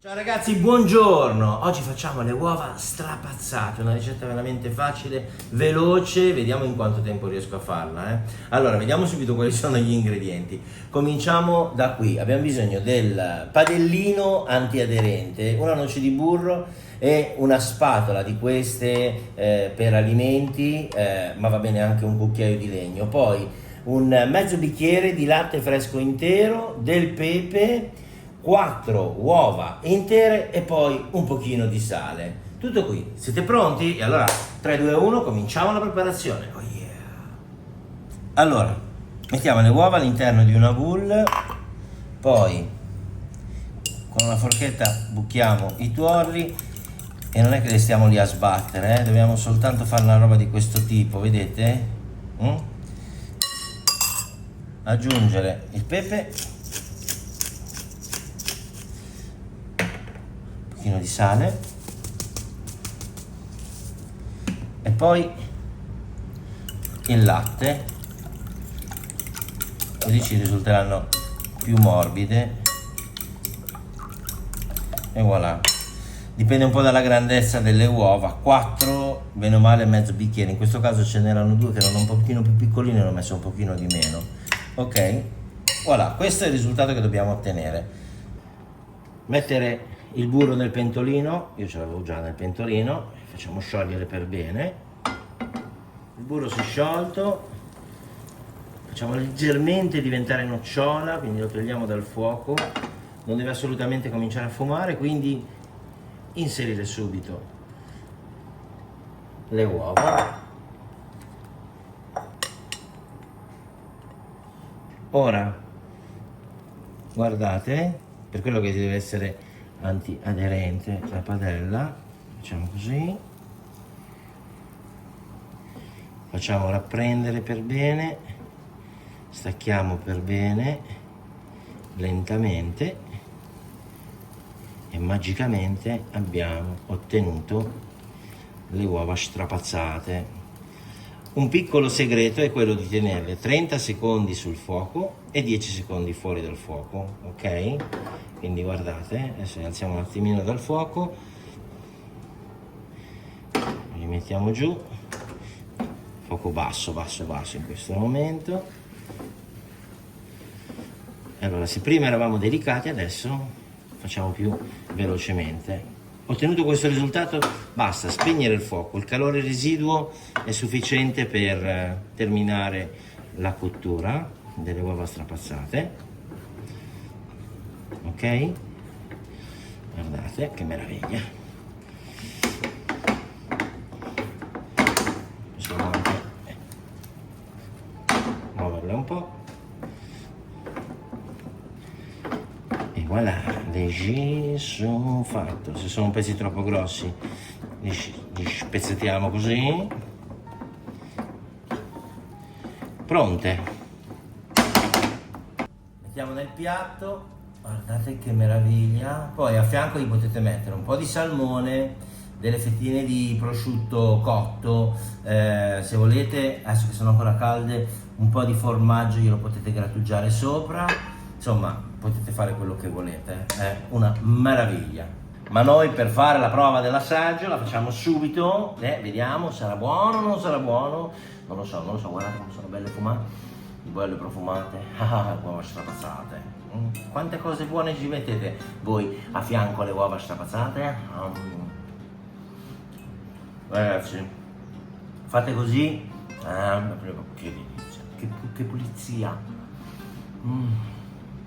Ciao ragazzi, buongiorno! Oggi facciamo le uova strapazzate, una ricetta veramente facile, veloce, vediamo in quanto tempo riesco a farla. Allora, vediamo subito quali sono gli ingredienti. Cominciamo da qui, abbiamo bisogno del padellino antiaderente, una noce di burro e una spatola di queste per alimenti, ma va bene anche un cucchiaio di legno. Poi un mezzo bicchiere di latte fresco intero, del pepe, 4 uova intere e poi un pochino di sale. Tutto qui. Siete pronti? E allora 3, 2, 1, cominciamo la preparazione. Oh yeah. Allora, mettiamo le uova all'interno di una bowl, poi con una forchetta buchiamo i tuorli e non è che le stiamo lì a sbattere, dobbiamo soltanto fare una roba di questo tipo, vedete? Aggiungere il pepe, di sale e poi il latte, così ci risulteranno più morbide e voilà. Dipende un po' dalla grandezza delle uova, 4 bene o male mezzo bicchiere, in questo caso ce n'erano 2 che erano un pochino più piccoline, ne ho messo un pochino di meno. Ok, voilà, questo è il risultato che dobbiamo ottenere. Mettere il burro nel pentolino, io ce l'avevo già nel pentolino, facciamo sciogliere per bene. Il burro si è sciolto, facciamo leggermente diventare nocciola, quindi lo togliamo dal fuoco, non deve assolutamente cominciare a fumare, quindi inserire subito le uova. Ora guardate, per quello che deve essere antiaderente la padella, facciamo così, facciamo rapprendere per bene, stacchiamo per bene lentamente e magicamente abbiamo ottenuto le uova strapazzate. Un piccolo segreto è quello di tenerle 30 secondi sul fuoco e 10 secondi fuori dal fuoco, ok? Quindi guardate, adesso le alziamo un attimino dal fuoco, li mettiamo giù, fuoco basso, basso, basso in questo momento. E allora, se prima eravamo delicati, adesso facciamo più velocemente. Ottenuto questo risultato, basta spegnere il fuoco, il calore residuo è sufficiente per terminare la cottura delle uova strapazzate. Ok? Guardate che meraviglia. Possiamo anche muoverle un po'. E voilà, le jus sono fatto. Se sono pezzi troppo grossi li spezzettiamo così. Pronte. Mettiamo nel piatto, guardate che meraviglia. Poi a fianco gli potete mettere un po' di salmone, delle fettine di prosciutto cotto, se volete, adesso che sono ancora calde, un po' di formaggio glielo potete grattugiare sopra. Insomma, potete fare quello che volete, è una meraviglia. Ma noi per fare la prova dell'assaggio la facciamo subito, vediamo, sarà buono o non sarà buono, non lo so, guardate come sono belle fumate, belle profumate, uova strapazzate. Quante cose buone ci mettete voi a fianco alle uova strapazzate? Ragazzi, fate così, che delizia, che pulizia.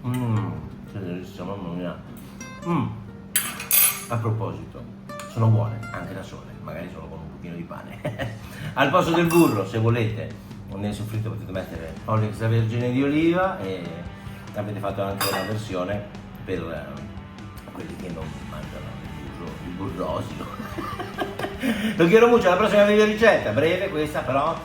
Che delizia, mamma mia. A proposito, sono buone anche da sole, magari solo con un pochino di pane. Al posto del burro, se volete, nel soffritto potete mettere olio extravergine di oliva e avete fatto anche una versione per quelli che non mangiano il burrosio. Lo quiero molto, alla prossima video ricetta, breve questa però.